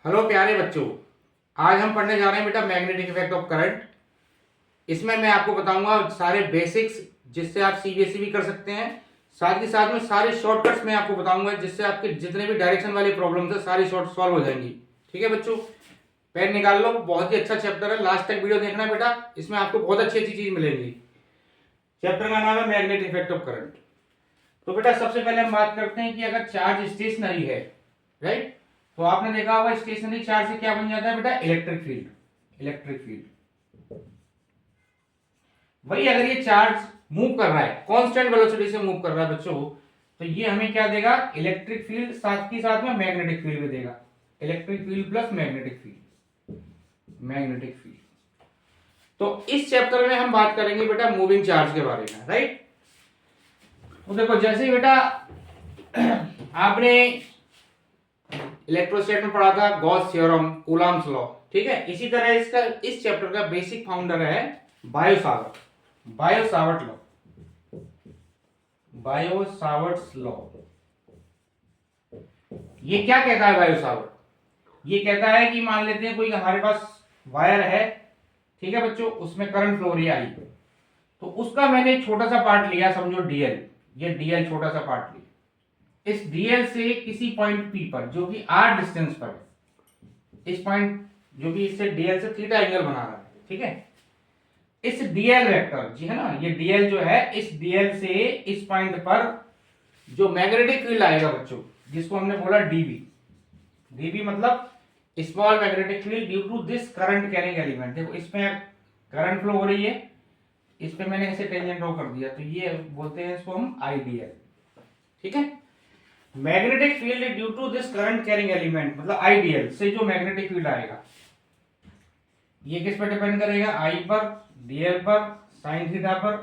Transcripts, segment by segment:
Hello प्यारे बच्चों, आज हम पढ़ने जा रहे हैं बेटा मैग्नेटिक इफेक्ट ऑफ करंट। इसमें मैं आपको बताऊंगा सारे बेसिक्स जिससे आप सीबीएसई भी कर सकते हैं। साथ ही साथ में सारे शॉर्टकट्स मैं आपको बताऊंगा जिससे आपके जितने भी डायरेक्शन वाले प्रॉब्लम्स है सारी शॉर्ट सॉल्व हो जाएंगी। ठीक है बच्चों, पेन निकाल लो। बहुत ही अच्छा चैप्टर है, लास्ट तक वीडियो देखना बेटा, इसमें आपको बहुत अच्छी अच्छी चीज मिलेंगी। चैप्टर का नाम है मैग्नेटिक इफेक्ट ऑफ करंट। तो बेटा सबसे पहले हम बात करते हैं कि अगर चार्ज स्टेशनरी है, राइट, तो आपने देखा होगा स्टेशनरी चार्ज से क्या बन जाता है बेटा, इलेक्ट्रिक फील्ड। इलेक्ट्रिक फील्ड वही अगर ये चार्ज मूव कर रहा है, कांस्टेंट वेलोसिटी से मूव कर रहा है बच्चों, तो ये हमें क्या देगा, इलेक्ट्रिक फील्ड, साथ ही साथ में मैग्नेटिक फील्ड भी देगा। Electric field plus magnetic field, magnetic field. तो इस चैप्टर में हम बात करेंगे बेटा मूविंग चार्ज के बारे में, राइट। तो देखो जैसे ही बेटा आपने इलेक्ट्रोस्टैटिक में पढ़ा था गॉस थ्योरम, कूलॉम्स लॉ, ठीक है, इसी तरह इसका इस चैप्टर का बेसिक फाउंडर है Biot-Savart, Biot-Savart law, bio-Savart's law. ये क्या कहता है बायो-सावर्ट? ये कहता है कि मान लेते हैं कोई हमारे पास वायर है, ठीक है बच्चों, उसमें करंट फ्लो हो रही है, तो उसका मैंने एक छोटा सा पार्ट लिया, समझो डीएल, ये डीएल छोटा सा पार्ट लिया। इस डीएल से किसी पॉइंट पी पर जो कि आर डिस्टेंस पर है, इस पॉइंट जो कि इससे डीएल से थीटा एंगल बना रहा है, ठीक है, इस डीएल वेक्टर, जी है ना, ये डीएल जो है, इस डीएल से इस पॉइंट पर जो मैग्नेटिक फील्ड आएगा बच्चों, जिसको हमने बोला डीबी, डीबी मतलब small magnetic field due to this current carrying element. देखो इसमें करंट फ्लो हो रही है, इस पे मैंने ऐसे टेंजेंट ड्रॉ कर दिया, तो ये बोलते हैं इसको हम आईडीएल, ठीक है। Magnetic field due to this current carrying element मतलब आईडीएल से जो मैग्नेटिक फील्ड आएगा, ये किस पर डिपेंड करेगा, आई पर, डीएल पर, साइन थीटा पर,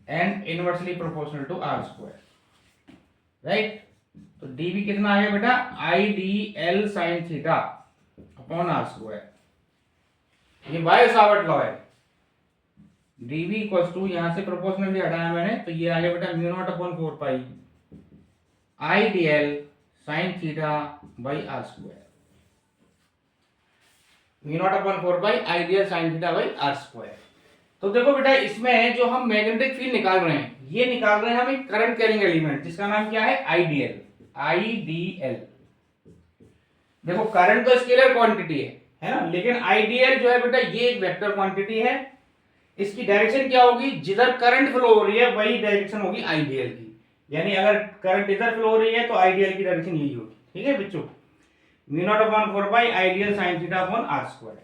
and inversely proportional to R square, right. तो डीबी कितना आएगा बेटा, I D L sine theta upon R square. ये बायो-सावर्ट लॉ है। डीबी इक्वल्स टू, यहां से प्रोपोर्शनली हटाया मैंने, तो ये आ गया बेटा mu naught upon 4 pi I D L sine theta by R square, mu naught upon 4 pi I D L sine theta by R square. तो देखो बेटा इसमें जो हम मैग्नेटिक फील्ड निकाल रहे हैं, ये निकाल रहे हैं हम एक करंट कैरिंग एलिमेंट जिसका नाम क्या है, आईडीएल, आईडीएल। देखो करंट तो स्केलर क्वांटिटी है ना, लेकिन आईडीएल जो है बेटा ये एक वेक्टर क्वांटिटी है। इसकी डायरेक्शन क्या होगी, जिधर करंट फ्लो हो रही है वही डायरेक्शन होगी आईडीएल की, यानी अगर करंट इधर फ्लो हो रही है तो आईडीएल की डायरेक्शन यही होगी, ठीक है बच्चों। Mu naught upon 4 pi IDL sine theta upon R square.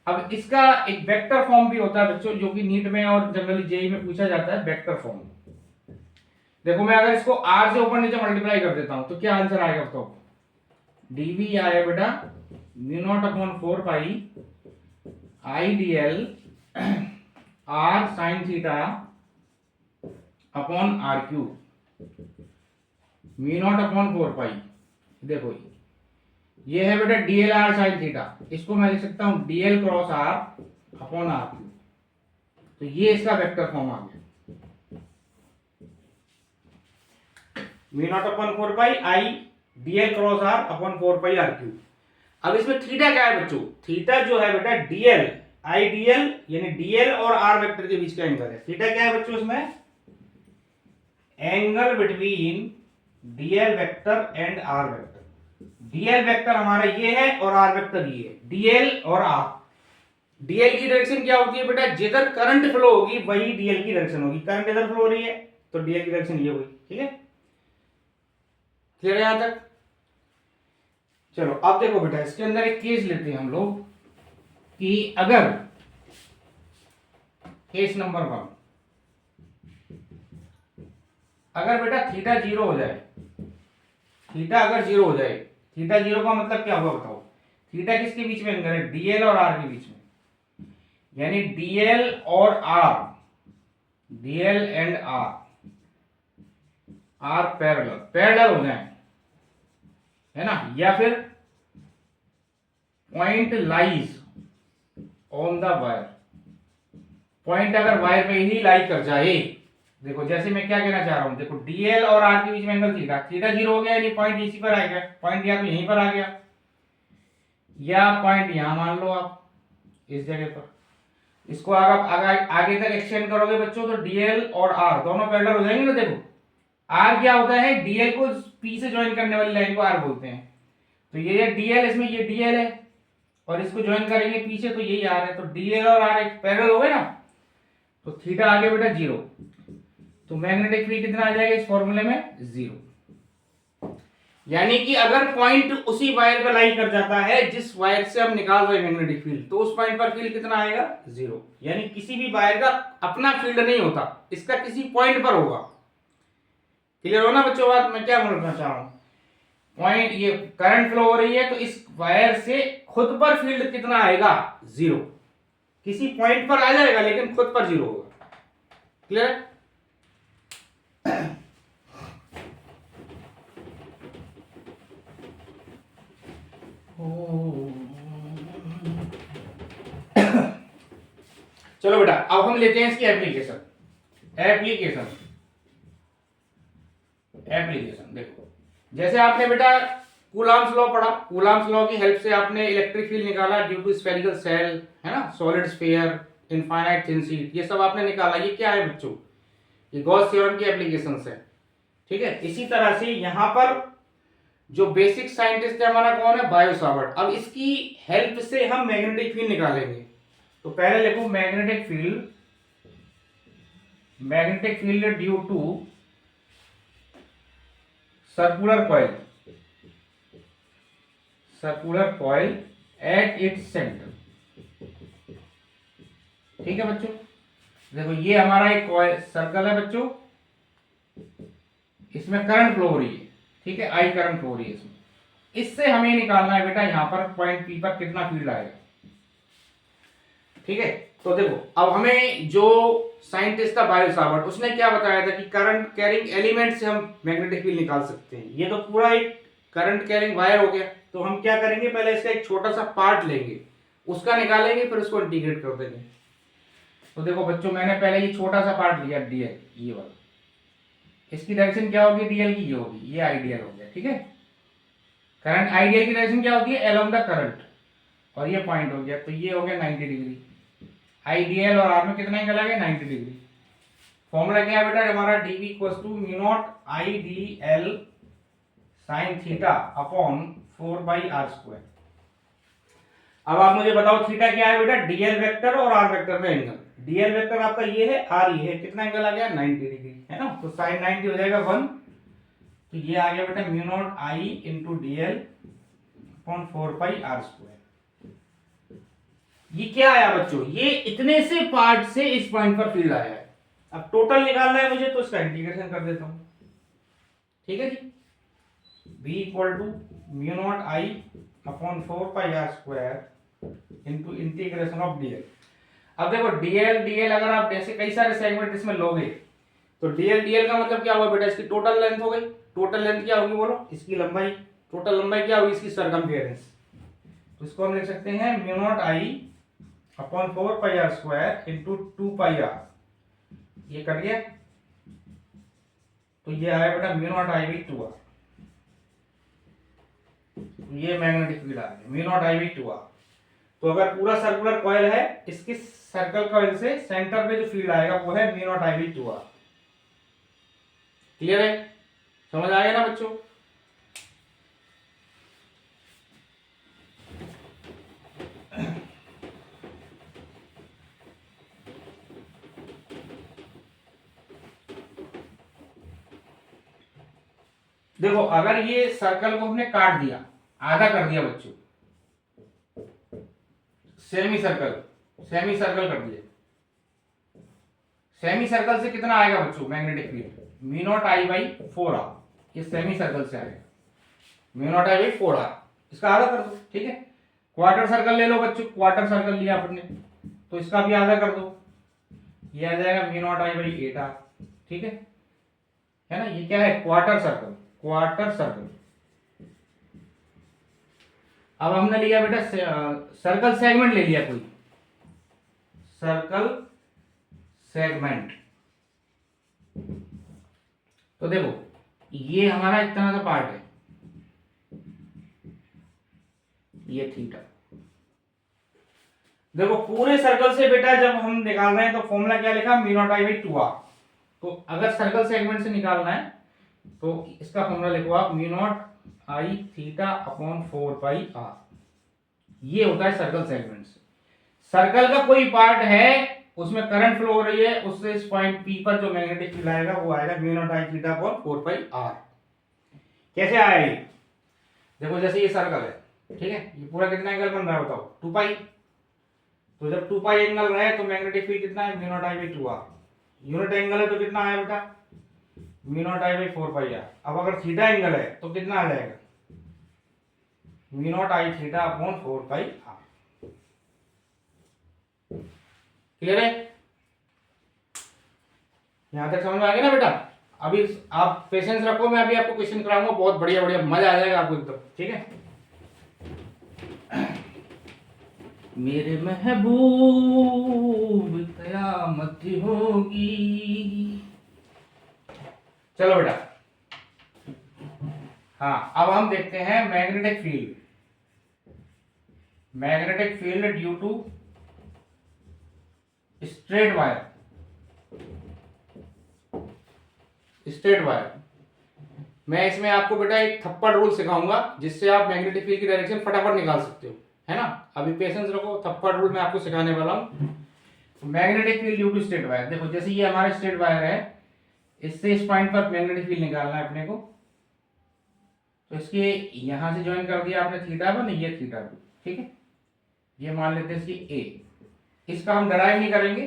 अब इसका एक वेक्टर फॉर्म भी होता है बच्चों, जो कि नीट में और जनरली जेई में पूछा जाता है, वेक्टर फॉर्म। देखो मैं अगर इसको आर से ऊपर नीचे मल्टीप्लाई कर देता हूं तो क्या आंसर आएगा, तो डीवी आएगा बेटा mu naught upon 4 pi IDL R sine theta upon R cube, mu naught upon 4 pi. देखो ये है बेटा डीएल आर साइन थीटा, इसको मैं लिख सकता हूं DL cross R upon R cube. तो ये इसका वेक्टर फॉर्म आ गया, mu naught upon 4 pi I DL cross R upon 4 pi R cube. अब इसमें थीटा क्या है बच्चों, थीटा जो है बेटा डीएल आई डीएल यानी डीएल और आर वेक्टर के बीच का एंगल है। थीटा क्या है बच्चों, इसमें angle between DL vector and R vector. DL vector हमारा ये है और आर वेक्टर ये है, डीएल और आर। डीएल की डायरेक्शन क्या होती है बेटा, जिधर करंट फ्लो होगी वही डीएल की डायरेक्शन होगी। करंट इधर फ्लो हो रही है तो डीएल की डायरेक्शन ये होगी, ठीक है, क्लियर है यहां तक। चलो अब देखो बेटा इसके अंदर एक केस लेते हैं हम लोग कि अगर केस नंबर 1, अगर बेटा थीटा 0 हो जाए, थीटा अगर 0 हो जाए, थीटा 0 का मतलब क्या हुआ बताओ, थीटा किसके बीच में एंगल है, डीएल और आर के बीच में, यानी डीएल और R, DL and R parallel, parallel हो जाए, है ना, या फिर point lies on the wire, point अगर वायर पे ही लाई कर जाए। देखो जैसे मैं क्या कहना चाह रहा हूं, देखो डीएल और आर के बीच में एंगल थीटा, थीटा 0 हो गया यानी पॉइंट इसी पर आ गया, पॉइंट या तो यहीं पर आ गया या पॉइंट यहां मान लो आप इस जगह पर, इसको आप आगे तक एक्सटेंड करोगे बच्चों तो डीएल और आर दोनों पैरेलल हो जाएंगे ना। देखो आर क्या होता है, डीएल को पी से ज्वाइन करने वाली लाइन को आर बोलते हैं। तो ये डीएल, इसमें ये डीएल है और इसको ज्वाइन करेंगे पीछे तो यही आर है, तो डीएल और आर एक पैरेलल हो गए ना। तो थीटा आ गया बेटा 0, तो मैग्नेटिक फील्ड कितना आ जाएगा इस फॉर्मूले में 0। यानी कि अगर पॉइंट उसी वायर पर लाई कर जाता है जिस वायर से हम निकाल रहे हैं मैग्नेटिक फील्ड, तो उस पॉइंट पर फील्ड कितना आएगा 0। यानी किसी भी वायर का अपना फील्ड नहीं होता, इसका किसी पॉइंट पर होगा। क्लियर हो ना बच्चों बात मैं क्या बोलना चाह रहा हूं। पॉइंट ये करंट फ्लो हो रही है तो इस वायर से खुद पर फील्ड कितना आएगा 0। किसी पॉइंट पर आ जाएगा लेकिन खुद पर 0 होगा। क्लियर। चलो बेटा अब हम लेते हैं इसकी एप्लीकेशन। देखो जैसे आपने बेटा कूलॉम्स लॉ पढ़ा, कूलॉम्स लॉ की हेल्प से आपने इलेक्ट्रिक फील्ड निकाला ड्यू टू स्फेरिकल सेल, है ना, solid sphere, infinite thin sheet, ये सब आपने निकाला। ये क्या है बच्चों, ये गॉस थ्योरम की एप्लीकेशंस है। ठीक है, इसी तरह से यहां पर जो बेसिक साइंटिस्ट है हमारा कौन है, बायो सावर्ट। अब इसकी हेल्प से हम मैग्नेटिक फील्ड निकालेंगे। तो पहले लिखो magnetic field due to circular coil at its centre. ठीक है बच्चों, देखो ये हमारा एक कॉइल सर्कल है बच्चों, इसमें करंट फ्लो हो रही है। ठीक है, आई करंट फ्लो हो रही है इसमें। इससे हमें निकालना है बेटा यहां पर पॉइंट पी पर कितना फील्ड आएगा। ठीक है, तो देखो अब हमें जो साइंटिस्ट था बायो सावर्ट, उसने क्या बताया था कि करंट कैरिंग एलिमेंट से हम मैग्नेटिक फील्ड निकाल सकते हैं। ये तो पूरा एक करंट कैरिंग वायर हो गया, तो हम क्या करेंगे, पहले इसका एक छोटा सा पार्ट लेंगे, उसका निकालेंगे, फिर उसको इंटीग्रेट कर देंगे। तो देखो बच्चों मैंने पहले ये छोटा सा पार्ट लिया डीएल, ये वाला, इसकी डायरेक्शन क्या होगी, डीएल की ये होगी, ये आइडियल हो गया। ठीक है, करंट आइडियल की डायरेक्शन क्या होती है, अलोंग द करंट, और ये पॉइंट हो गया, तो ये हो गया 90 डिग्री। आईडीएल और आर में कितना एंगल आ गया 90 डिग्री। फॉर्मूला क्या है बेटा हमारा, dv equals to mu naught I D L sine theta upon 4 by R square. अब आप मुझे बताओ थीटा क्या है बेटा, डीएल वेक्टर और आर वेक्टर में एंगल। डीएल वेक्टर आपका ये है, आर ये है, कितना एंगल आ गया 90 डिग्री, है ना। तो साइन 90 हो जाएगा 1, तो ये आ गया बेटा mu naught I into D L upon 4 pi R square. ये क्या आया बच्चों, ये इतने से पार्ट से इस पॉइंट पर फील्ड आया है। अब टोटल निकालना है मुझे, तो इसका इंटीग्रेशन कर देता हूं। ठीक है जी, b equal to mu naught I upon 4 pi R square into integration of DL. अब देखो डीएल अगर आप ऐसे कई सारे सेगमेंट इसमें लोगे तो डीएल का मतलब क्या हुआ बेटा, इसकी टोटल लेंथ हो गई। टोटल लेंथ क्या होगी बोलो, इसकी लंबाई। टोटल लंबाई क्या होगी, इसकी सरकमफेरेंस। तो इसको हम लिख सकते हैं mu naught I upon 4 pi R square into 2 pi R, ये कट गया, तो ये आया बेटा mu naught I by 2 R. ये मैग्नेटिक फील्ड आ गया mu naught I by 2 R. तो अगर पूरा सर्कुलर कॉइल है, इसके सर्कल कॉइल से सेंटर पे जो फील्ड आएगा वो है mu naught I by 2 R. Clear है, समझ आ गया ना बच्चों। देखो अगर ये सर्कल को हमने काट दिया, आधा कर दिया बच्चों, सेमी सर्कल कर दिया, सेमी सर्कल से कितना आएगा बच्चों magnetic field, mu naught I by 4 R. ये सेमी सर्कल से आएगा mu naught I by 4 R, इसका आधा कर दो। ठीक है, क्वार्टर सर्कल ले लो बच्चों, क्वार्टर सर्कल लिया आपने तो इसका भी आधा कर दो, ये आ जाएगा mu naught I by 8 R. ठीक है ना, ये क्या है क्वार्टर सर्कल। अब हमने लिया बेटा सर्कल सेगमेंट ले लिया, कोई सर्कल सेगमेंट। तो देखो ये हमारा इतना सा पार्ट है, ये थीटा। देखो पूरे सर्कल से बेटा जब हम निकाल रहे हैं तो फॉर्मूला क्या लिखा, mu naught I by 2r। तो अगर सर्कल सेगमेंट से निकालना है तो इसका फॉर्मूला लिखो आप, म्यू नॉट आई थीटा अपॉन 4 पाई r। ये होता है सर्कल सेगमेंट से। सर्कल का कोई पार्ट है उसमें करंट फ्लो हो रही है, उससे इस पॉइंट P पर जो मैग्नेटिक फील्ड आएगा वो आएगा म्यू नॉट आई थीटा अपॉन 4 पाई r। कैसे आया ये? देखो जैसे ये सर्कल है, ठीक है, ये पूरा कितना एंगल बन रहा है बताओ, 2 पाई। तो जब 2 पाई एंगल रहे तो मैग्नेटिक फील्ड कितना है, mu naught I by 2r। Unit angle है तो कितना आया बेटा, mu naught I by 4 pi r। अब अगर थीटा एंगल है तो कितना आ जाएगा, म्यू नॉट आई थीटा अपॉन 4 पाई r। क्लियर है? यहां तक समझ में आ गया ना बेटा? अभी आप पेशेंस रखो, मैं अभी आपको क्वेश्चन कराऊंगा, बहुत बढ़िया बढ़िया, मजा आ जाएगा आपको एकदम। ठीक है, मेरे महबूब कयामत होगी। चलो बेटा, हाँ अब हम देखते हैं magnetic field. Magnetic field due to straight wire. Straight wire मैं इसमें आपको बेटा एक थप्पड़ रूल सिखाऊंगा जिससे आप मैग्नेटिक फील्ड की डायरेक्शन फटाफट निकाल सकते हो, है ना? अभी पेशेंस रखो, थप्पड़ रूल मैं आपको सिखाने वाला हूं। Magnetic field due to straight wire, देखो जैसे ये हमारा स्ट्रेट वायर है, इससे इस पॉइंट पर मैग्नेटिक फील्ड निकालना है अपने को। तो इसके यहां से ज्वाइन कर दिया आपने थीटा 1, ये थीटा 2, ठीक है। ये मान लेते हैं इसकी ए, इसका हम डराइव नहीं करेंगे।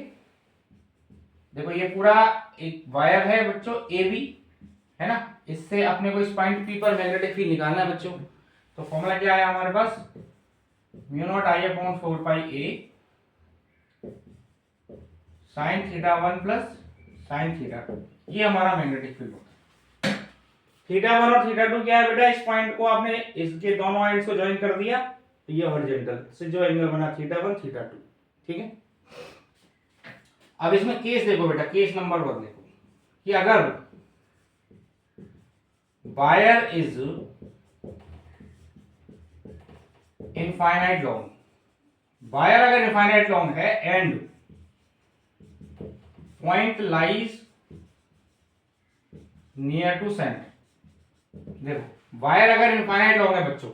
देखो ये पूरा एक वायर है बच्चों, ए बी, है ना, इससे अपने को इस पॉइंट पी पर मैग्नेटिक फील्ड निकालना है बच्चों। तो फॉर्मूला क्या है हमारे पास, mu naught I upon 4 pi A sine theta 1 plus sine theta 2। ये हमारा मैग्नेटिक फील्ड होता है। थीटा 1 और थीटा 2 क्या है बेटा, इस पॉइंट को आपने इसके दोनों एंड्स को ज्वाइन कर दिया तो ये हॉरिजॉन्टल से जो एंगल बना थीटा 1 थीटा 2, ठीक है। अब इसमें केस देखो बेटा, केस नंबर 1 देखो कि अगर wire is infinite long, wire अगर इनफाइनाइट लॉन्ग है and point lies near to centre. देखो वायर अगर इनफाइनाइट लॉन्ग है बच्चों,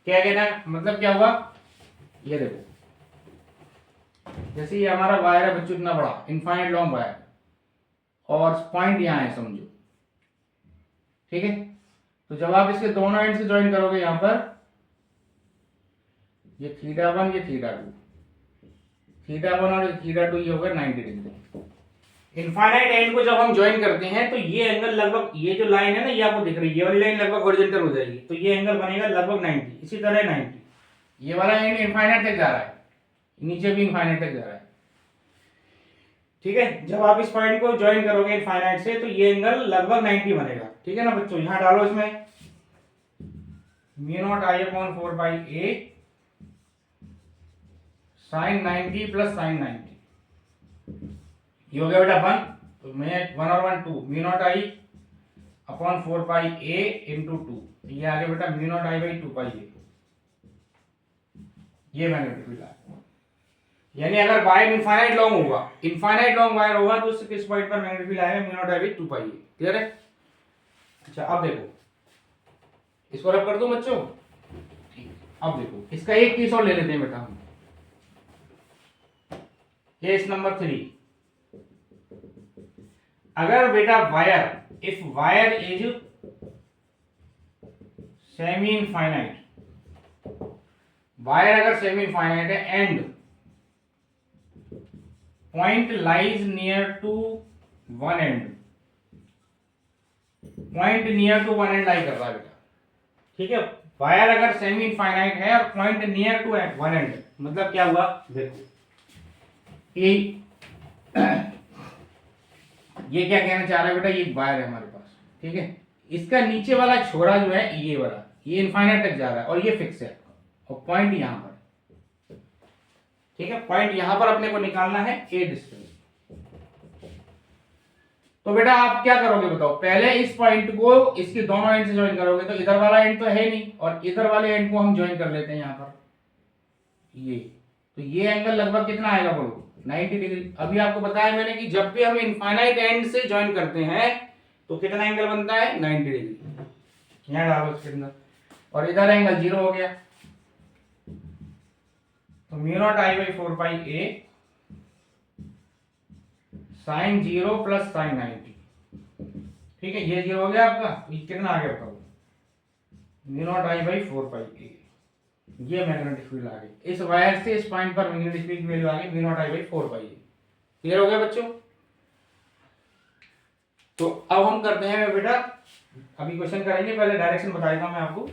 क्या कहना है, मतलब क्या हुआ, ये देखो जैसे ये हमारा वायर है बच्चों इतना बड़ा इनफाइनाइट लॉन्ग वायर, और पॉइंट यहां है समझो, ठीक है। तो जब आप इसके दोनों एंड से ज्वाइन करोगे यहां पर, ये थीटा 1 ये थीटा 2, थीटा 1 और थीटा 2 ये होगा 90 डिग्री। इनफाइनाइट एंड को जब हम ज्वाइन करते हैं तो ये एंगल लगभग, ये जो लाइन है ना ये आपको दिख रही है, ये वाली लाइन लगभग हॉरिजॉन्टल हो जाएगी, तो ये एंगल बनेगा लगभग 90। इसी तरह 90, ये वाला एंड इनफाइनाइट तक जा रहा है, नीचे भी इनफाइनाइट तक जा रहा है, ठीक है। जब आप इस पॉइंट को ज्वाइन करोगे इनफाइनाइट से तो ये एंगल लगभग 90 बनेगा, ठीक है ना बच्चों। यहां डालो इसमें mu naught I upon 4 by A sine 90 plus sine 90, ये हो गया बेटा 1। तो मैं 1 और 1 2, mu naught I upon 4 pi A into 2, ये आ गया बेटा म्यू नॉट आई बाई 2 पाई ए। ये मैग्नेटिक फील्ड आया। यानी अगर वायर इनफाइनाइट लॉन्ग होगा, इनफाइनाइट लॉन्ग वायर होगा तो किस पॉइंट पर मैग्नेटिक फील्ड आएगा, mu naught I by 2 pi A. Clear है? अच्छा अब देखो, इसको रब कर दूं बच्चों, अब देखो इसका एक केस और ले लेते हैं बेटा हम। केस नंबर 3, अगर बेटा wire, if wire is semi infinite, wire अगर सेमी इनफाइनाइट है and point lies near to one end, point near to one end lie कर रहा है बेटा, ठीक है। वायर अगर सेमी इनफाइनाइट है और point near to one end, मतलब क्या हुआ देखो, ये क्या कहना चाह रहा है बेटा, ये वायर है हमारे पास, ठीक है। इसका नीचे वाला छोरा जो है ये वाला, ये इनफाइनाइट तक जा रहा है और ये फिक्स है, और पॉइंट यहां पर, ठीक है। पॉइंट यहां पर अपने को निकालना है ए डिस्टेंस। तो बेटा आप क्या करोगे बताओ, पहले इस पॉइंट को इसके दोनों एंड से ज्वाइन करोगे, तो इधर वाला एंड तो है नहीं और इधर वाले एंड को हम ज्वाइन कर लेते हैं यहाँ पर ये। तो ये एंगल लगभग कितना आएगा बोलो, 90 डिग्री। अभी आपको बताया मैंने कि जब भी हम इनफाइनाइट एंड से ज्वाइन करते हैं तो कितना एंगल बनता है, 90 डिग्री। यहाँ डालो इसके अंदर, और इधर एंगल 0 हो गया। तो mu naught I by 4 pi A sine 0 plus sine 90, ठीक है, ये 0 हो गया आपका। ये कितना आ गया बताओ, mu naught I by 4 pi ए। ये मैग्नेटिक फील्ड आ गई इस वायर से इस पॉइंट पर, मैग्नेटिक फील्ड की वैल्यू आ गई mu naught I by 4 pi A. Clear हो गया बच्चों। तो अब हम करते हैं बेटा, अभी क्वेश्चन करेंगे, पहले डायरेक्शन बता देता हूं मैं आपको।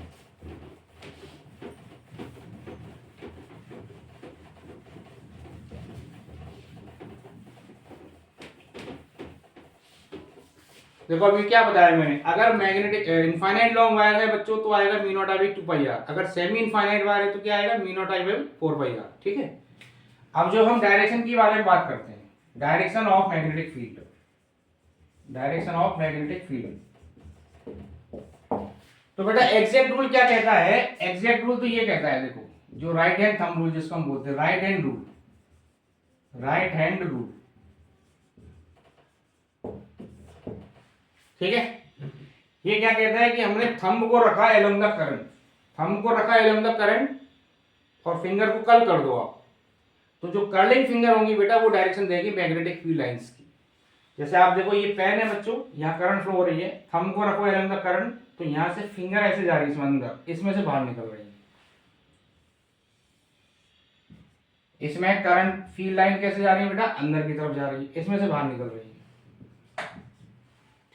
देखो अभी क्या बताया मैंने, अगर मैग्नेटिक इनफाइनाइट लॉन्ग वायर है बच्चों तो आएगा mu naught I by 2 pi R, अगर सेमी इनफाइनाइट वायर है तो क्या आएगा, mu naught I by 4 pi R, ठीक है। अब जो हम डायरेक्शन के बारे में बात करते हैं, direction of magnetic field, direction of magnetic field. तो बेटा एग्जैक्ट रूल क्या कहता है, एग्जैक्ट रूल तो ये कहता है, देखो जो राइट हैंड थंब रूल जिसको हम बोलते हैं, right hand rule, right hand rule, ठीक है। ये क्या कहता है कि हमने थंब को रखा एलोंग द करंट, थंब को रखा एलोंग द करंट और फिंगर को कर्ल कर दो आप, तो जो कर्लिंग फिंगर होंगी बेटा वो डायरेक्शन देगी मैग्नेटिक फील्ड लाइंस की। जैसे आप देखो ये पेन है बच्चों, यहाँ करंट फ्लो हो रही है, थंब को रखो एलोंग द करंट, तो यहाँ से फिंगर ऐसे जा रही है इसमें अंदर, इसमें से बाहर निकल रही है। इसमें करंट फील्ड लाइन कैसे जा रही है बेटा, अंदर की तरफ जा रही है, इसमें से बाहर निकल रही है,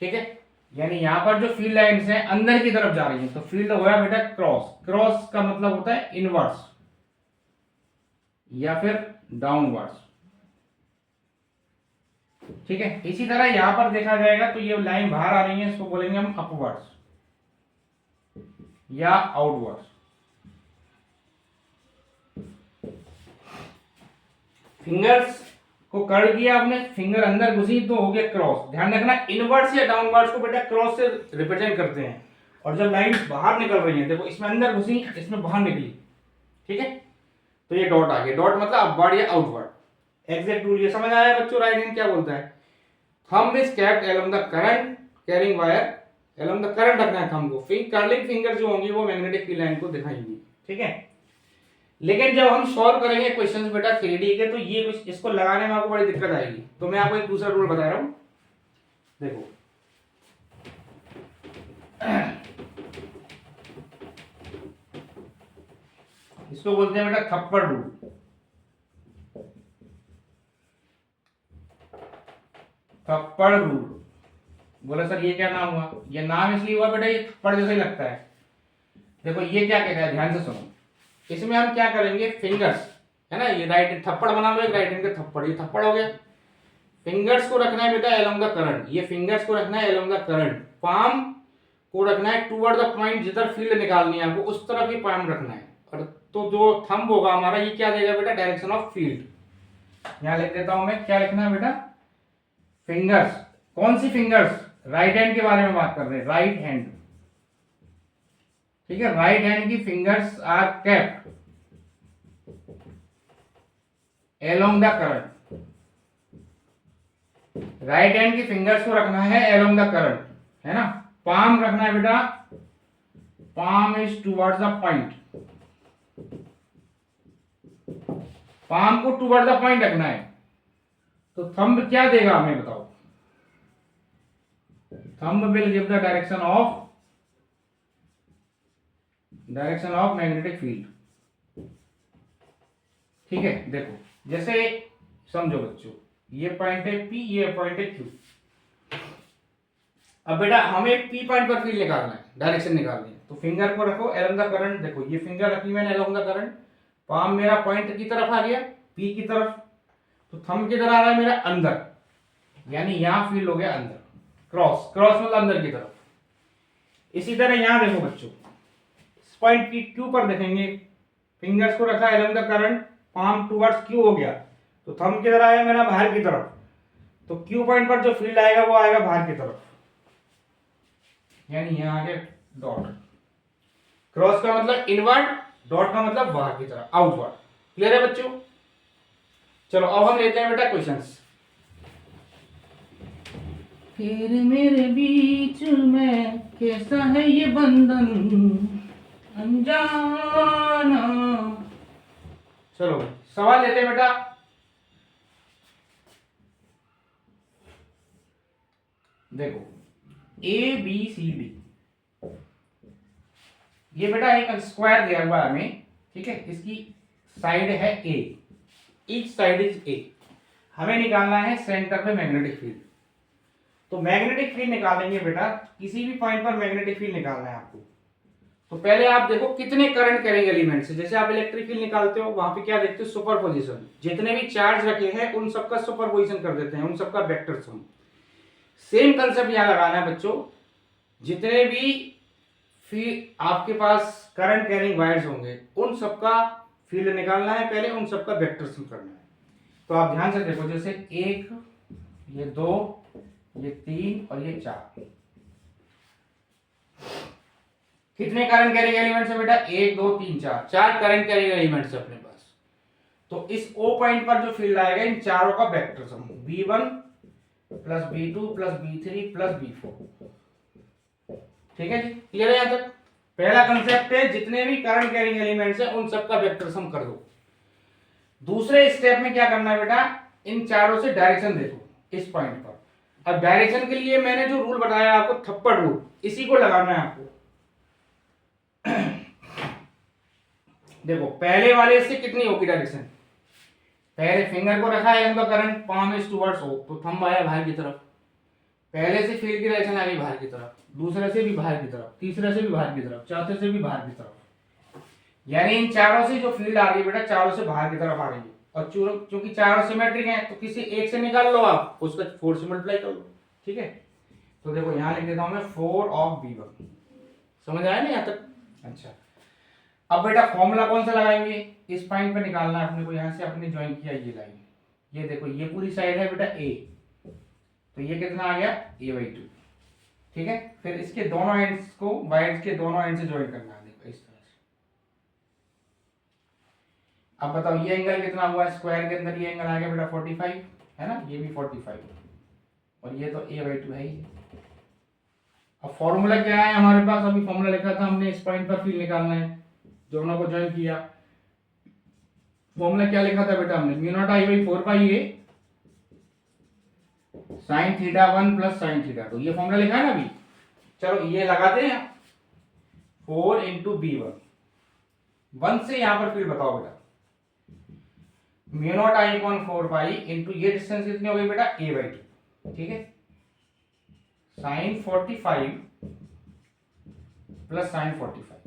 ठीक है। यानी यहाँ पर जो फील्ड लाइंस हैं अंदर की तरफ जा रही है, तो फील्ड होगा बेटा क्रॉस, क्रॉस का मतलब होता है इनवर्स या फिर डाउनवर्ड्स, ठीक है। इसी तरह यहां पर देखा जाएगा तो ये लाइन बाहर आ रही है, इसको बोलेंगे हम अपवर्ड्स या आउटवर्ड्स। फिंगर्स को कर्ल किया आपने, फिंगर अंदर घुसी तो हो गया क्रॉस। ध्यान रखना इनवर्ड्स या डाउनवर्ड्स को बेटा क्रॉस से रिप्रेजेंट करते हैं, और जब लाइन बाहर निकल रही है, देखो इसमें अंदर घुसी, इसमें बाहर निकली, ठीक है, तो ये डॉट आ गया। डॉट मतलब अपवर्ड या आउटवर्ड। एग्जैक्ट रूल ये समझ आया बच्चों, राइट हैंड क्या बोलता है, thumb is kept along the current carrying wire, along the current रखना है थंब को, फिर कर्लिंग फिंगर जो होंगी वो मैग्नेटिक फील्ड लाइन को दिखाएंगी, ठीक है। लेकिन जब हम सॉल्व करेंगे क्वेश्चंस बेटा 3D के, तो ये कुछ इसको लगाने में आपको बड़ी दिक्कत आएगी। तो मैं आपको एक दूसरा रूल बता रहा हूं, देखो इसको बोलते हैं बेटा थप्पड़ रूल। थप्पड़ रूल बोला सर ये क्या नाम हुआ, ये नाम इसलिए हुआ बेटा ये थप्पड़ जैसा ही लगता है। देखो ये क्या कहता है, ध्यान से सुनो, इसमें हम क्या करेंगे, फिंगर्स है ना, ये राइट थप्पड़ बना लो, एक राइट हैंड का थप्पड़, ये थप्पड़ हो गया। फिंगर्स को रखना है बेटा अलोंग द करंट, ये फिंगर्स को रखना है अलोंग द करंट, पाम को रखना है टुवर्ड द पॉइंट जिधर फील्ड निकालनी है आपको, उस तरफ ही पाम रखना है। और तो जो थंब होगा हमारा ये क्या देगा बेटा, डायरेक्शन ऑफ फील्ड। यहां लिख देता हूं मैं, क्या लिखना है बेटा, फिंगर्स, कौन सी फिंगर्स, राइट हैंड के बारे में बात कर रहे हैं, राइट हैंड, ठीक है। राइट हैंड की fingers are kept along the current, right hand की फिंगर्स को रखना है एलोंग द करंट, है ना। पाम रखना है बेटा, palm is towards the point, palm को टुवर्ड द पॉइंट रखना है। तो थंब क्या देगा हमें बताओ, thumb will give the direction of magnetic field, ठीक है। देखो जैसे समझो बच्चों, ये पॉइंट है P, ये पॉइंट है Q। अब बेटा हमें P पॉइंट पर फील्ड निकालना है, डायरेक्शन निकालनी है, तो फिंगर को रखो अलोंग द करंट, देखो ये फिंगर रखी मैंने अलोंग द करंट, पाम मेरा पॉइंट की तरफ आ गया P की तरफ, तो थंब किधर आ रहा है मेरा अंदर, यानी यहां फील्ड हो गया अंदर, क्रॉस, क्रॉस मतलब अंदर की तरफ। इसी तरह यहां देखो बच्चों, इस पॉइंट की Q पर देखेंगे, फिंगर्स को रखा along the current, palm towards Q हो गया, तो थंब किधर आया मेरा बाहर की तरफ, तो क्यू पॉइंट पर जो फील्ड आएगा वो आएगा बाहर की तरफ, यानी यहां आगे डॉट। क्रॉस का मतलब इनवर्ड, डॉट का मतलब बाहर की तरफ, आउटवर्ड। क्लियर है बच्चों? चलो अब हम लेते हैं बेटा क्वेश्चंस। फिर मेरे बीच में कैसा है ये बंधन अनजाना। चलो सवाल लेते हैं बेटा। देखो ए बी सी डी, ये बेटा एक स्क्वायर दिया हुआ है हमें, ठीक है। इसकी साइड है ए, ईच साइड इज ए। हमें निकालना है सेंटर पे मैग्नेटिक फील्ड। तो मैग्नेटिक फील्ड निकालेंगे बेटा, किसी भी पॉइंट पर मैग्नेटिक फील्ड निकालना है आपको। तो पहले आप देखो कितने करंट कैरिंग एलिमेंट से, जैसे आप इलेक्ट्रिक फील्ड निकालते हो वहां पे क्या देखते हो, सुपरपोजिशन। जितने भी चार्ज रखे हैं उन सबका सुपरपोजिशन कर देते हैं, उन सबका वेक्टर सम। सेम कंसेप्ट यहां लगाना है बच्चों। जितने भी फिर आपके पास करंट कैरिंग वायर्स होंगे उन सबका फील्ड निकालना है पहले, उन सबका वेक्टर सम करना है। तो आप ध्यान से देखो, जैसे एक, ये दो, ये तीन और ये चार। कितने करंट कैरिंग एलिमेंट्स है बेटा? एक, दो, तीन, चार। चार करंट कैरिंग एलिमेंट्स है अपने पास। तो इस ओ पॉइंट पर जो फील्ड आएगा इन चारों का vector sum, B1 plus B2 plus B3 plus B4। ठीक है जी, क्लियर है यहां तक? पहला कंसेप्ट है जितने भी करंट कैरिंग एलिमेंट्स है उन सबका वेक्टर सम कर दो। दूसरे स्टेप में क्या करना है बेटा, इन चारों से डायरेक्शन देखो इस पॉइंट पर। अब डायरेक्शन के लिए मैंने जो रूल बताया आपको, थप्पड़ रूल, इसी को लगाना है आपको। देखो पहले वाले से कितनी होगी डायरेक्शन, पहले फिंगर को रखा है, उनका करंट पाम इज टुवर्ड्स हो, तो थंब आया बाहर की तरफ। पहले से फील्ड की डायरेक्शन आ गई बाहर की तरफ, दूसरे से भी बाहर की तरफ, तीसरे से भी बाहर की तरफ, चौथे से भी बाहर की तरफ। यानी इन चारों से जो फील्ड आ रही है बेटा, चारों से बाहर की तरफ आ रही है। और क्योंकि चारों सिमेट्रिक हैं तो किसी एक से निकाल लो आप, उसका 4 से मल्टीप्लाई कर लो। ठीक है, तो देखो यहां लिख देता हूं मैं 4 ऑफ B1। समझ आया ना यहां तक? अच्छा, अब बेटा फॉर्मूला कौन सा लगाएंगे, इस पॉइंट पे निकालना है अपने को। यहां से अपने ज्वाइन किया ये लाइन, ये देखो ये पूरी साइड है बेटा A, तो ये कितना आ गया A/2। ठीक है, फिर इसके दोनों एंड्स को वायर्स के दोनों एंड से ज्वाइन करना है, देखो इस तरह से। अब बताओ ये एंगल कितना हुआ, स्क्वायर के अंदर ये एंगल आ गया बेटा 45 है ना, ये भी 45 और ये तो A/2 है ही। अब फॉर्मूला क्या है हमारे पास, अभी फॉर्मूला लिखा था हमने, इस पॉइंट पर फील्ड निकालना है, दोनों को ज्वाइन किया। फॉर्मूला क्या लिखा था बेटा हमने, μ0I/4πa sin θ1 प्लस sin θ2, ये फॉर्मूला लिखा है ना अभी। चलो ये लगाते हैं, 4 इंटू B1। 1 से यहां पर फील्ड बताओ बेटा, μ0I/4π इंटू ये डिस्टेंस कितनी हो गई बेटा A/2। ठीक है, sin 45 प्लस sin 45,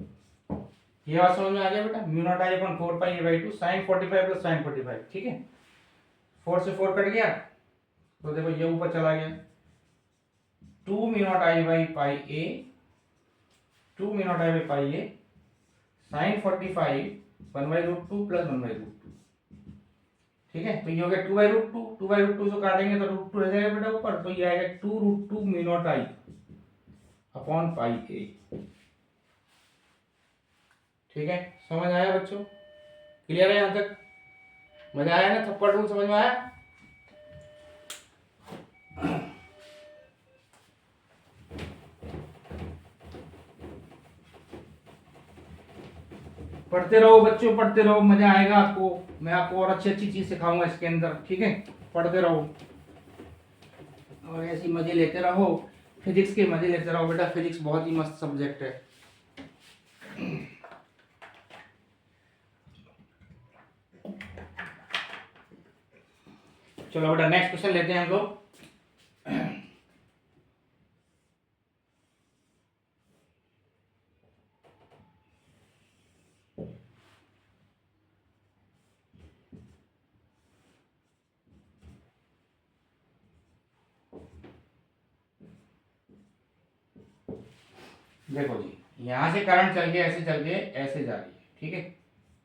ये बात समझ में आ गया बेटा। μ0I/4π A/2 sin 45 plus sin 45। ठीक है, 4 से 4 कट गया, तो देखो ये ऊपर चला गया, 2 μ0I/πa 2 μ0I/πa sin 45 1/√2 प्लस 1/√2। ठीक है, तो ये हो गया 2/√2, 2/√2 से काटेंगे तो √2 रह जाएगा बेटा ऊपर, तो ये आएगा 2√2 μ0I अपॉन πa। ठीक है, समझ आया बच्चों? क्लियर है यहां तक? मजा आया ना, थप्पड़ रूल समझ में आया? पढ़ते रहो बच्चों, पढ़ते रहो, मजा आएगा आपको। मैं आपको और अच्छी अच्छी चीज सिखाऊंगा इसके अंदर। ठीक है, पढ़ते रहो और ऐसी मजे लेते रहो, फिजिक्स के मजे लेते रहो बेटा। फिजिक्स बहुत ही मस्त सब्जेक्ट है। चलो बेटा नेक्स्ट क्वेश्चन लेते हैं हम लोग। देखो जी, यहां से करंट चल के ऐसे चल के ऐसे जा रही है। ठीक है,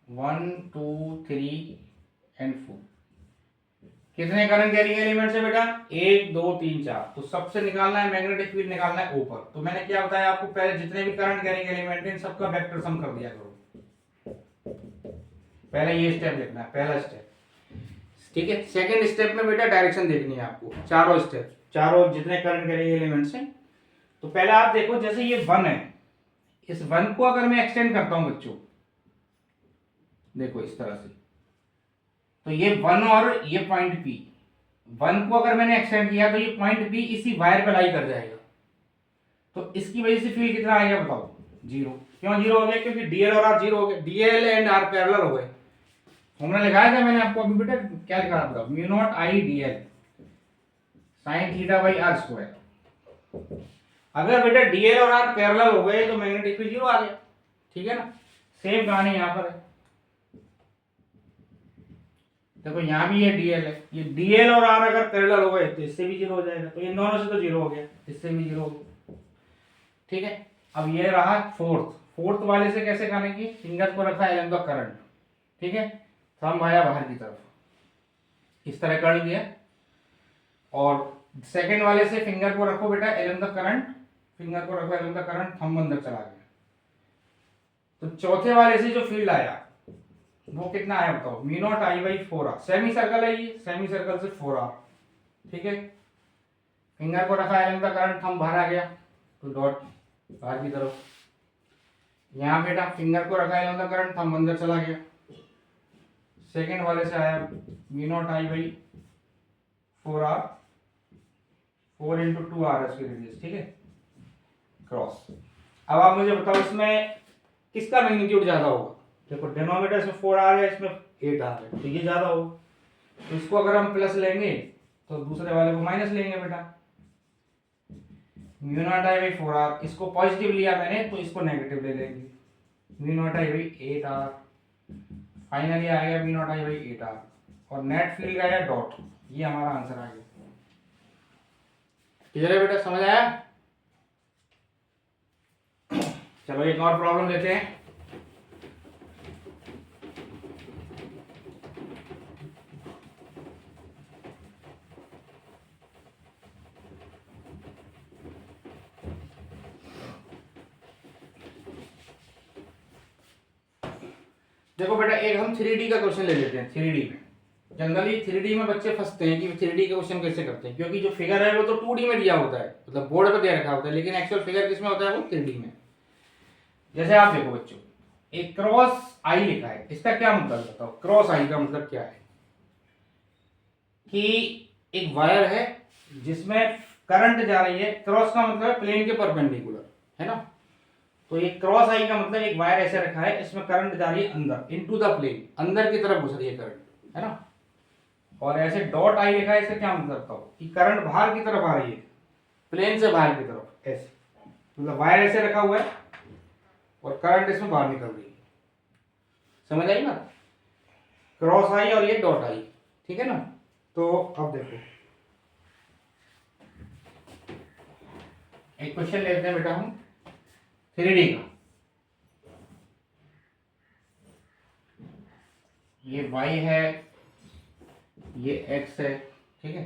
1 2 3 एंड 4। कितने करंट कैरिंग एलिमेंट्स है बेटा? 1 2 3 4। तो सबसे निकालना है मैग्नेटिक फील्ड, निकालना है ऊपर। तो मैंने क्या बताया आपको, पहले जितने भी करंट कैरिंग एलिमेंट है इन सबका वेक्टर सम कर दिया करो। पहले ये स्टेप लिखना है, पहला स्टेप, ठीक है। सेकंड स्टेप में बेटा डायरेक्शन देखनी है आपको, चारों स्टेप, चारों जितने करंट कैरिंग एलिमेंट्स हैं। तो पहले आप देखो, जैसे ये 1 है, इस 1 को अगर मैं एक्सटेंड करता हूं बच्चों, देखो इस तरह से, तो ये 1 और ये पॉइंट P, 1 को अगर मैंने एक्सटेंड किया तो ये पॉइंट P इसी वायर पर लाई कर जाएगा। तो इसकी वजह से फील्ड कितना आएगा बताओ? 0। क्यों 0 हो गया? क्योंकि DL और R 0 हो गए, DL एंड R पैरेलल हो गए। हमने लगाया था मैंने आपको अभी बेटा, क्या लिखा था बताओ? Mu naught I DL sign theta by R square. अगर बेटा DL और R पैरेलल हो गए तो मैग्नेटिक फील्ड 0 आ गया, ठीक है ना। सेम कहानी यहां पर है, देखो यहां भी ये DL है, ये DL और R अगर पैरेलल हो गए तो इससे भी 0 हो जाएगा। तो इन दोनों से तो 0 हो गया, इससे भी 0 हो गया, ठीक है। अब ये रहा फोर्थ वाले से कैसे करेंगे? फिंगर को रखा है द करंट, ठीक है, थंब आया बाहर की तरफ, इस तरह कर लिया। और सेकंड वाले से फिंगर को रखो बेटा एलम द करंट, फिंगर को रखो एलम द करंट, थंब अंदर चला गया। तो चौथे वाले से जो फील्ड आया वो कितना आया बताओ? Mu naught I by 4R। Semi circle है ये, सेमी सर्कल से 4R, ठीक है। फिंगर को रखा एलम द करंट, थंब बाहर आ गया तो डॉट बाहर की तरफ। यहाँ बेटा फिंगर को रखा एलम द करंट, थंब अंदर चला गया। सेकेंड वाले से आया mu naught I by 4R, 4 into 2R इसकी रेडियस, ठीक है, क्रॉस। अब आप मुझे बताओ इसमें किसका मैग्नीट्यूड ज्यादा होगा? देखो डिनोमिनेटर में 4R है, इसमें 8R है, तो ये ज्यादा होगा। तो इसको अगर हम प्लस लेंगे तो दूसरे वाले को माइनस लेंगे बेटा। Mu naught I by 4R, इसको पॉजिटिव लिया मैंने तो इसको नेगेटिव ले लेंगे, mu naught I by 8R। Finally आ गया mu naught I by 8R, और नेट फील्ड आया डॉट। ये हमारा आंसर आ गया। क्लियर है बेटा, समझ आया? चलो एक और प्रॉब्लम लेते हैं। देखो बेटा एक हम 3D का क्वेश्चन ले लेते हैं। 3D में जनरली 3D में बच्चे फंसते हैं कि 3D का क्वेश्चन कैसे करते हैं, क्योंकि जो फिगर है वो तो 2D में दिया होता है, मतलब बोर्ड पर दे रखा होता है, लेकिन एक्चुअल फिगर किसमें होता है? वो 3D में। जैसे आप देखो बच्चों, एक क्रॉस आई लिखा है, इसका क्या मतलब बताओ? क्रॉस आई का मतलब क्या है कि एक वायर है जिसमें करंट जा रही है, क्रॉस का मतलब प्लेन के परपेंडिकुलर, है ना। तो ये क्रॉस आई का मतलब एक वायर ऐसे रखा है, इसमें करंट जा रही है अंदर, इनटू द प्लेन, अंदर की तरफ घुस रही है करंट, है ना। और ऐसे डॉट आई लिखा है, इसका क्या मतलब बताओ? कि करंट बाहर की तरफ आ रही है, प्लेन से बाहर की तरफ, ऐसे मतलब वायर ऐसे रखा हुआ है और करंट इसमें बाहर निकल रही है। समझ आई ना? क्रॉस आई और ये डॉट आई, ठीक है ना। तो अब देखो एक क्वेश्चन लेते हैं बेटा हम 3D का। ये y है, ये x है, ठीक है।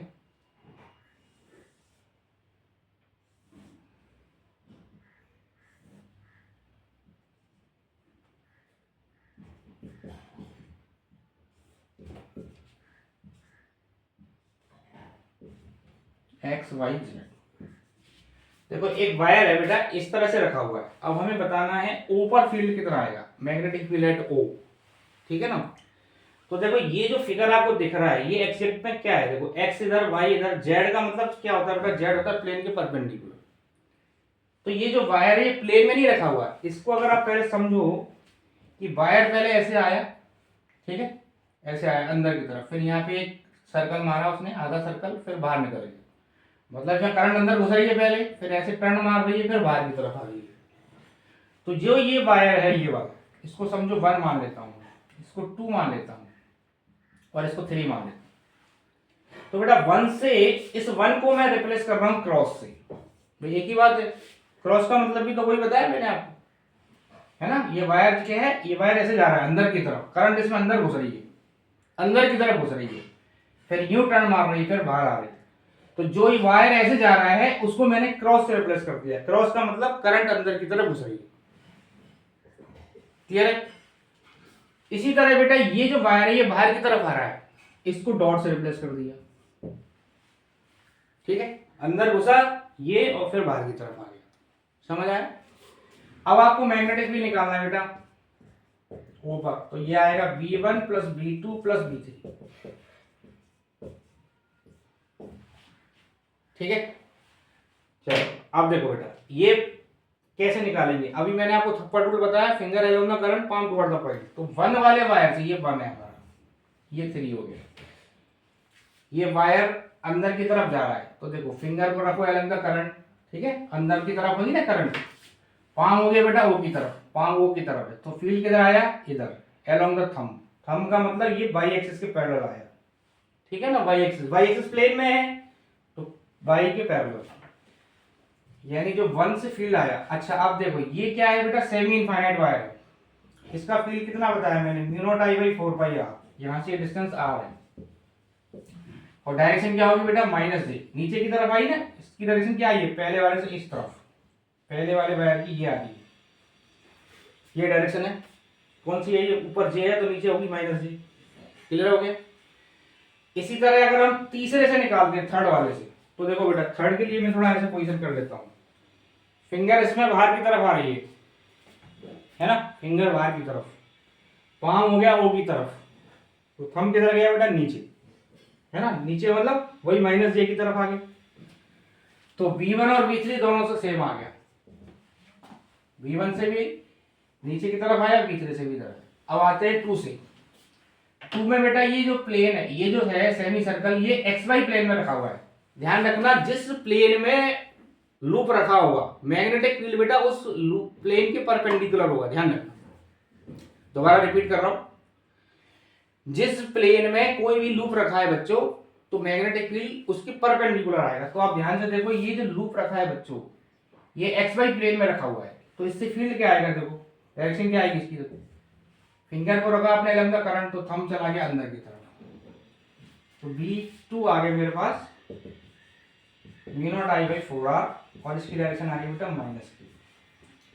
X Y Z. देखो एक वायर है बेटा इस तरह से रखा हुआ है। अब हमें बताना है ऊपर फील्ड कितना आएगा, मैग्नेटिक फील्ड एट O, ठीक है ना। तो देखो ये जो फिगर आपको दिख रहा है ये एक्सिस में क्या है? देखो एक्स इधर, वाई इधर, जेड का मतलब क्या होता है? जेड होता है प्लेन के परपेंडिकुलर। तो ये जो वायर है ये प्लेन में नहीं रखा हुआ है। इसको अगर आप पहले समझो कि वायर पहले ऐसे आया, ठीक है, ऐसे आया अंदर की तरफ, फिर यहाँ पे एक सर्कल मारा उसने, आधा सर्कल, फिर बाहर निकल गया, मतलब जब करंट अंदर घुस रही है पहले, फिर ऐसे टर्न मार रही है, फिर बाहर की तरफ आ रही है। तो जो ये वायर है ये वाला, इसको समझो 1 मान लेता हूँ, इसको 2 मान लेता हूँ और इसको 3 मान लेता हूँ। तो बेटा 1 से इस 1 को मैं रिप्लेस कर रहा हूँ क्रॉस से, भाई एक ही बात है। क्रॉस का मतलब भी तो वही बताया मैंने आपको, है ना। ये वायर क्या है? ये वायर ऐसे जा रहा है अंदर की तरफ, करंट इसमें अंदर घुस रही है, अंदर की तरफ घुस रही है, फिर यूं टर्न मार रही, फिर बाहर आ रही। तो जो ये वायर ऐसे जा रहा है उसको मैंने क्रॉस से रिप्लेस कर दिया। क्रॉस का मतलब करंट अंदर की तरफ घुस रही है। क्लियर है? इसी तरह बेटा ये जो वायर है ये बाहर की तरफ आ रहा है, इसको डॉट से रिप्लेस कर दिया। ठीक है, अंदर घुसा ये और फिर बाहर की तरफ आ गया। समझ आया? अब आपको मैग्नेटिक फील्ड निकालना है बेटा ऊपर, तो ये आएगा V1 plus V2 plus V3। ठीक है, चलो अब देखो बेटा ये कैसे निकालेंगे। अभी मैंने आपको थप्पड़ रूल बताया, finger along the current palm toward the point. तो 1 वाले वायर से ये 1 है हमारा, ये 3 हो गया। ये वायर अंदर की तरफ जा रहा है, तो देखो फिंगर को रखो अलोंग द करंट। ठीक है, अंदर की तरफ होगी ना करंट। पाम हो गया बेटा ओ की तरफ, पाम ओ की तरफ है, तो फील्ड किधर आया, इधर अलोंग द थंब। थंब का मतलब ये बाई एक्सिस के पैरेलल आया। ठीक है ना, बाई एक्सिस प्लेन में है तो बाई के पैरेलल, यानी जो 1 से फील्ड आया। अच्छा अब देखो ये क्या है बेटा, सेमी इनफाइनाइट वायर है। इसका फील्ड कितना बताया मैंने, mu naught I by 4 pi R. यहां से डिस्टेंस आर है और डायरेक्शन क्या होगी बेटा, माइनस जे। नीचे की तरफ आई ना, इसकी डायरेक्शन क्या आई है, पहले वाले से इस तरफ, पहले वाले वायर की ये आ रही है, ये डायरेक्शन है। कौन सी है ये, ऊपर जे है तो नीचे होगी माइनस जे। क्लियर हो गया? इसी तरह अगर हम तीसरे से निकालते हैं, थर्ड वाले से, तो देखो बेटा थर्ड के लिए मैं थोड़ा ऐसे पोजीशन कर लेता हूं। फिंगर इसमें बाहर की तरफ आ रही है ना, फिंगर बाहर की तरफ, पाम हो गया ओ की तरफ, तो थंब किधर गया बेटा, नीचे, है ना, नीचे मतलब वही माइनस जे की तरफ आ गया। तो V1 और V3 दोनों से सेम आ गया, V1 से भी नीचे की तरफ आया, V3 से भी इधर। अब आते हैं 2 से। 2 में बेटा ये जो प्लेन है, ये जो है सेमी सर्कल, ये XY प्लेन में रखा हुआ है। ध्यान रखना, जिस प्लेन में लूप रखा होगा मैग्नेटिक फील्ड बेटा उस लूप प्लेन के परपेंडिकुलर होगा। ध्यान रखना, दोबारा रिपीट कर रहा हूं, जिस प्लेन में कोई भी लूप रखा है बच्चों तो मैग्नेटिक फील्ड उसके परपेंडिकुलर आएगा। तो आप ध्यान से देखो, ये जो लूप रखा है बच्चों ये XY प्लेन में रखा हुआ है, तो इससे फील्ड क्या आएगा, देखो डायरेक्शन क्या आएगी इसकी, देखो फिंगर को रखा आपने लंबा करंट तो थंब चला गया अंदर की तरफ। तो V2 आ गया मेरे पास mu naught I by 4r और इसकी डायरेक्शन आ गई बेटा माइनस की।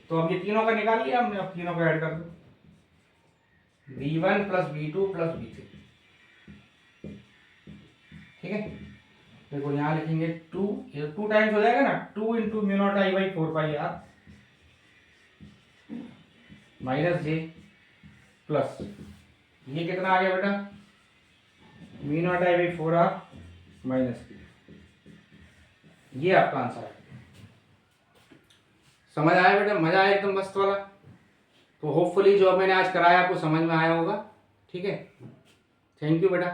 तो अब ये तीनों का निकाल लिया हमने, अब तीनों को ऐड कर दो, V1 plus V2 plus V3। ठीक है, देखो यहां लिखेंगे 2, ये 2 टाइम्स हो जाएगा ना, 2 into mu naught I by 4 pi R minus J plus ये कितना आ गया बेटा, mu naught I by 4r minus की। ये आपका आंसर है। समझ आया बेटा, मजा आया एकदम मस्त वाला। तो होपफुली जो मैंने आज कराया आपको समझ में आया होगा। ठीक है, थैंक यू बेटा।